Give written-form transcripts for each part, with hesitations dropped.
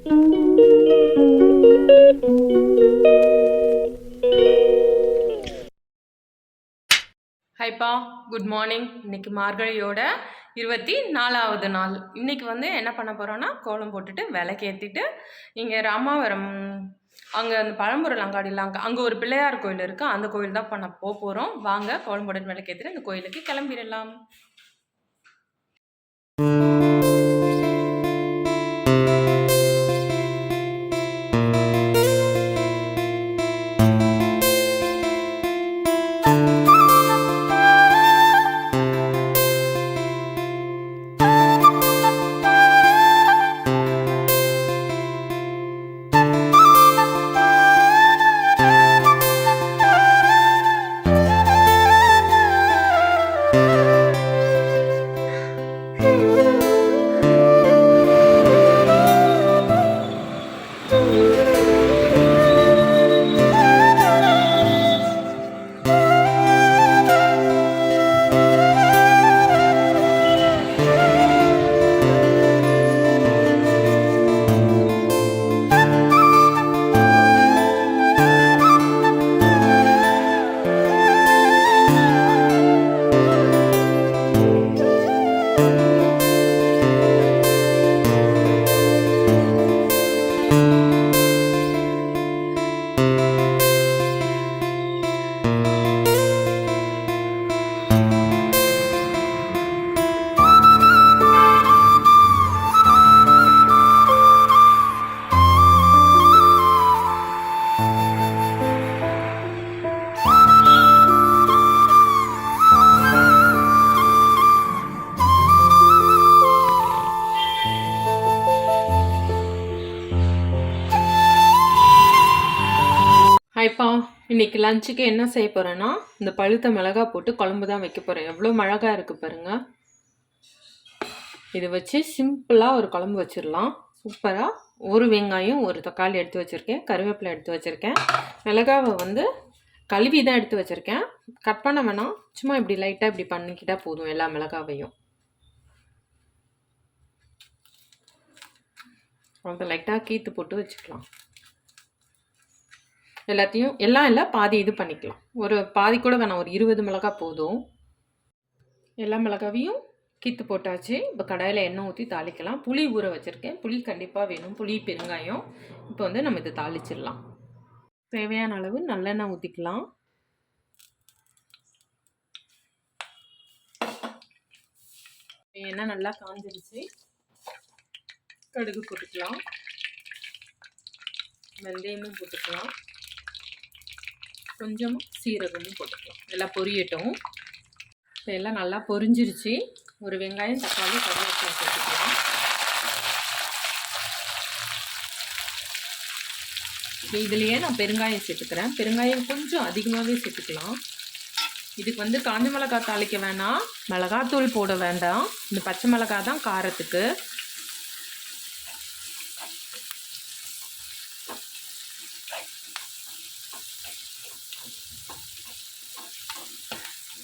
ஹைப்பா, good morning. இன்னைக்கு மார்கழியோட 24வது நாள். இன்னைக்கு என்ன பண்ண போகிறோன்னா, கோலம் போட்டுட்டு விளக்கேற்றிட்டு இங்கே ராமாவரம் அங்கே அந்த பழம்பொருள் அங்காடியில் அங்கே ஒரு பிள்ளையார் கோயில் இருக்குது. அந்த கோயில் தான் பண்ண போகிறோம். வாங்க கோலம் போட்டுட்டு விளக்கேற்றிட்டு அந்த கோயிலுக்கு கிளம்பிடலாம். ஹைப்பா, இன்னைக்கு லஞ்சுக்கு என்ன செய்ய போகிறேன்னா, இந்த பழுத்த மிளகா போட்டு குழம்பு தான் வைக்க போகிறேன். எவ்வளோ மிளகா இருக்குது பாருங்கள். இதை வச்சு சிம்பிளாக ஒரு குழம்பு வச்சிடலாம். சூப்பராக. ஒரு வெங்காயம், ஒரு தக்காளி எடுத்து வச்சுருக்கேன். கருவேப்பிலை எடுத்து வச்சுருக்கேன். மிளகாவை கழுவி தான் எடுத்து வச்சுருக்கேன். கட் பண்ண வேணாம், சும்மா இப்படி லைட்டாக இப்படி பண்ணிக்கிட்டால் போதும் எல்லா மிளகாவையும். அதை லைட்டாக கீத்து போட்டு வச்சுக்கலாம். எல்லாத்தையும் எல்லாம் இல்லை, பாதி இது பண்ணிக்கலாம். ஒரு பாதி கூட வேணாம், ஒரு 20 மிளகா போதும். எல்லா மிளகாவையும் கீத்து போட்டாச்சு. இப்போ கடாயில் எண்ணெய் ஊற்றி தாளிக்கலாம். புளி ஊற வச்சுருக்கேன். புளி கண்டிப்பாக வேணும். புளி, பெருங்காயம். இப்போ நம்ம இதை தாளிச்சிடலாம். தேவையான அளவு நல்லெண்ணெய் ஊற்றிக்கலாம். எண்ணெய் நல்லா காஞ்சிருச்சு. கடுகு போட்டுக்கலாம். வெந்தயமும் போட்டுக்கலாம். கொஞ்சமாக சீரகமும் போட்டுக்கலாம். எல்லாம் பொரியட்டும். இப்போ எல்லாம் நல்லா பொரிஞ்சிருச்சு. ஒரு வெங்காயம், தக்காளி, கருவேப்பிலை போட்டுக்கலாம். இதுலேயே நான் பெருங்காயம் சேர்த்துக்கிறேன். பெருங்காயம் கொஞ்சம் அதிகமாகவே சேர்த்துக்கலாம். இதுக்கு காஞ்ச மிளகா தாளிக்க வேணாம், மிளகாத்தூள் போட வேண்டாம். இந்த பச்சை மிளகா தான் காரத்துக்கு.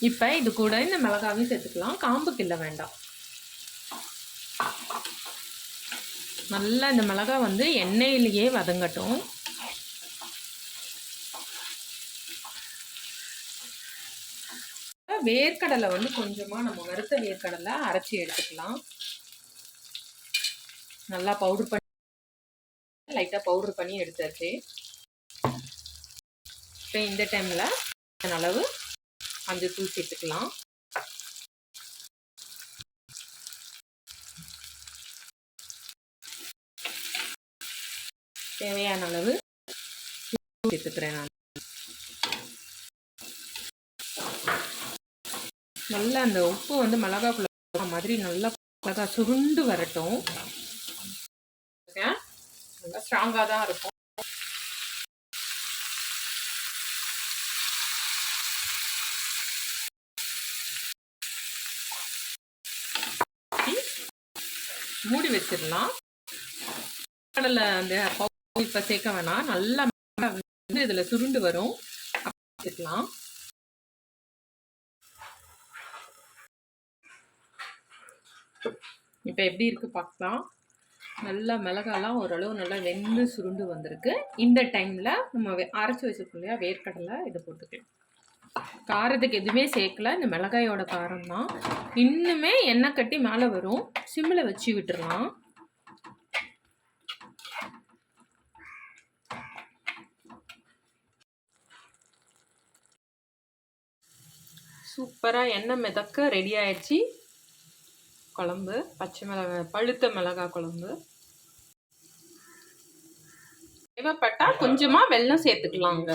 இப்போ இது கூட இந்த மிளகாவையும் சேர்த்துக்கலாம். காம்பு கிள்ள வேண்டாம். நல்லா இந்த மிளகா எண்ணெயிலேயே வதங்கட்டும். வேர்க்கடலை கொஞ்சமாக நம்ம வறுத்த வேர்க்கடலை அரைச்சி எடுத்துக்கலாம். நல்லா பவுடர் பண்ணி லைட்டாக பவுடர் பண்ணி எடுத்தாச்சு. இப்போ இந்த டைமில் அளவு மஞ்சள் தூள் சேர்த்துக்கலாம். தேவையான அளவு சேர்த்துக்கிறேன் நான். நல்லா அந்த உப்பு மிளகாக்குள்ள மாதிரி நல்லா மிளகா சுருண்டு வரட்டும். நல்லா ஸ்ட்ராங்காக தான் இருக்கும். மூடி வச்சிடலாம். கடலை அந்த இப்போ சேர்க்க வேணாம். நல்லா இதில் சுருண்டு வரும். வச்சுக்கலாம். இப்போ எப்படி இருக்கு பார்க்கலாம். நல்லா மிளகாலாம் ஓரளவு நல்லா வெந்து சுருண்டு வந்திருக்கு. இந்த டைமில் நம்ம அரைச்சி வச்சுருக்கோம் இல்லையா வேர்க்கடலை, இதை போட்டுக்கலாம். காரத்துக்கு எதுவுமே சேர்க்கல, இந்த மிளகாயோட காரம் தான். இன்னுமே எண்ணெய் கட்டி மேலே வரும், சிம்மில் வச்சு விட்டுடலாம். சூப்பராக எண்ணெய் மிதக்க ரெடி ஆயிடுச்சு குழம்பு. பச்சை மிளகாய், பழுத்த மிளகாய் குழம்பு. தேவைப்பட்டால் கொஞ்சமாக வெல்லம் சேர்த்துக்கலாங்க.